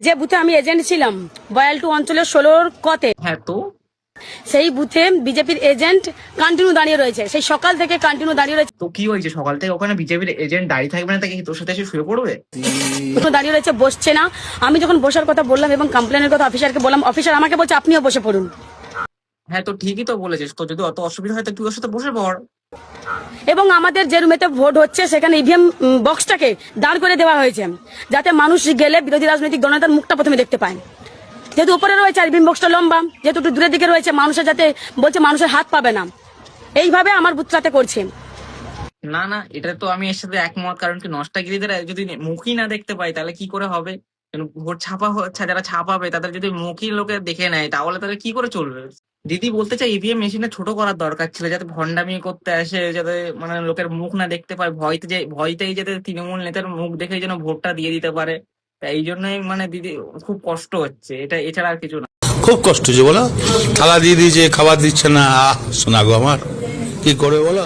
যে বুথে আমি এজেন্ট ছিলাম বয়ালটু অঞ্চলের 16 কতে, হ্যাঁ তো সেই বুথে বিজেপির এজেন্ট কন্টিনিউ দাঁড়িয়ে রয়েছে, সেই সকাল থেকে কন্টিনিউ দাঁড়িয়ে রয়েছে। তো কি হয়েছে, সকাল থেকে ওখানে বিজেপির এজেন্ট দাঁড়িয়ে থাকবে না, তাকে তোর সাথে এসে শুয়ে পড়বে? দাঁড়িয়ে রয়েছে, বসছে না। আমি যখন বসার কথা বললাম এবং কমপ্লেনের কথা অফিসারকে বললাম, অফিসার আমাকে বলছে আপনিও বসে পড়ুন। হ্যাঁ তো ঠিকই তো বলেছিস, তো যদি অত অসুবিধা হয় তো তুই ওর সাথে বসে পড়। এবং আমাদের যে রুমেতে ভোট হচ্ছে সেখানে ইভিএম বক্সটাকে দাঁড় করে দেওয়া হয়েছে, যাতে মানুষ গেলে বিরোধী রাজনৈতিক দলনেতার মুখটা প্রথমে দেখতে পায়। যেহেতু উপরে রয়েছে আর ইভিএম বক্সটা লম্বা, যেহেতু একটু দূরের দিকে রয়েছে, মানুষের যাতে বলছে মানুষের হাত পাবে না, এইভাবে আমার বুথটাতে করছে। না না, এটা তো আমি এর সাথে একমত, কারণ কি নষ্টাগিরিদের যদি মুখই না দেখতে পাই তাহলে কি করে হবে? ভোট ছাপা হচ্ছে, যারা ছাপাবে তাদের যদি মুখই লোকে দেখে নেয় তাহলে কি করে চলবে? দিদি বলতে চাই ইভিএম মেশিনটা ছোট করার দরকার ছিল, যাতে ভন্ডামি করতে আসে, যাতে মানে লোকের মুখ না দেখতে পায়, ভয়তেই যাতে তৃণমূল নেতার মুখ দেখেই যেন ভোটটা দিয়ে দিতে পারে। তাই এই জন্যই মানে দিদি খুব কষ্ট হচ্ছে, এটা এছাড়া আর কিছু না। খুব কষ্ট যে বলো, থালা দিয়ে দিয়েছে, খাবার দিচ্ছে না, শোনা গো আমার, কি করে বলো।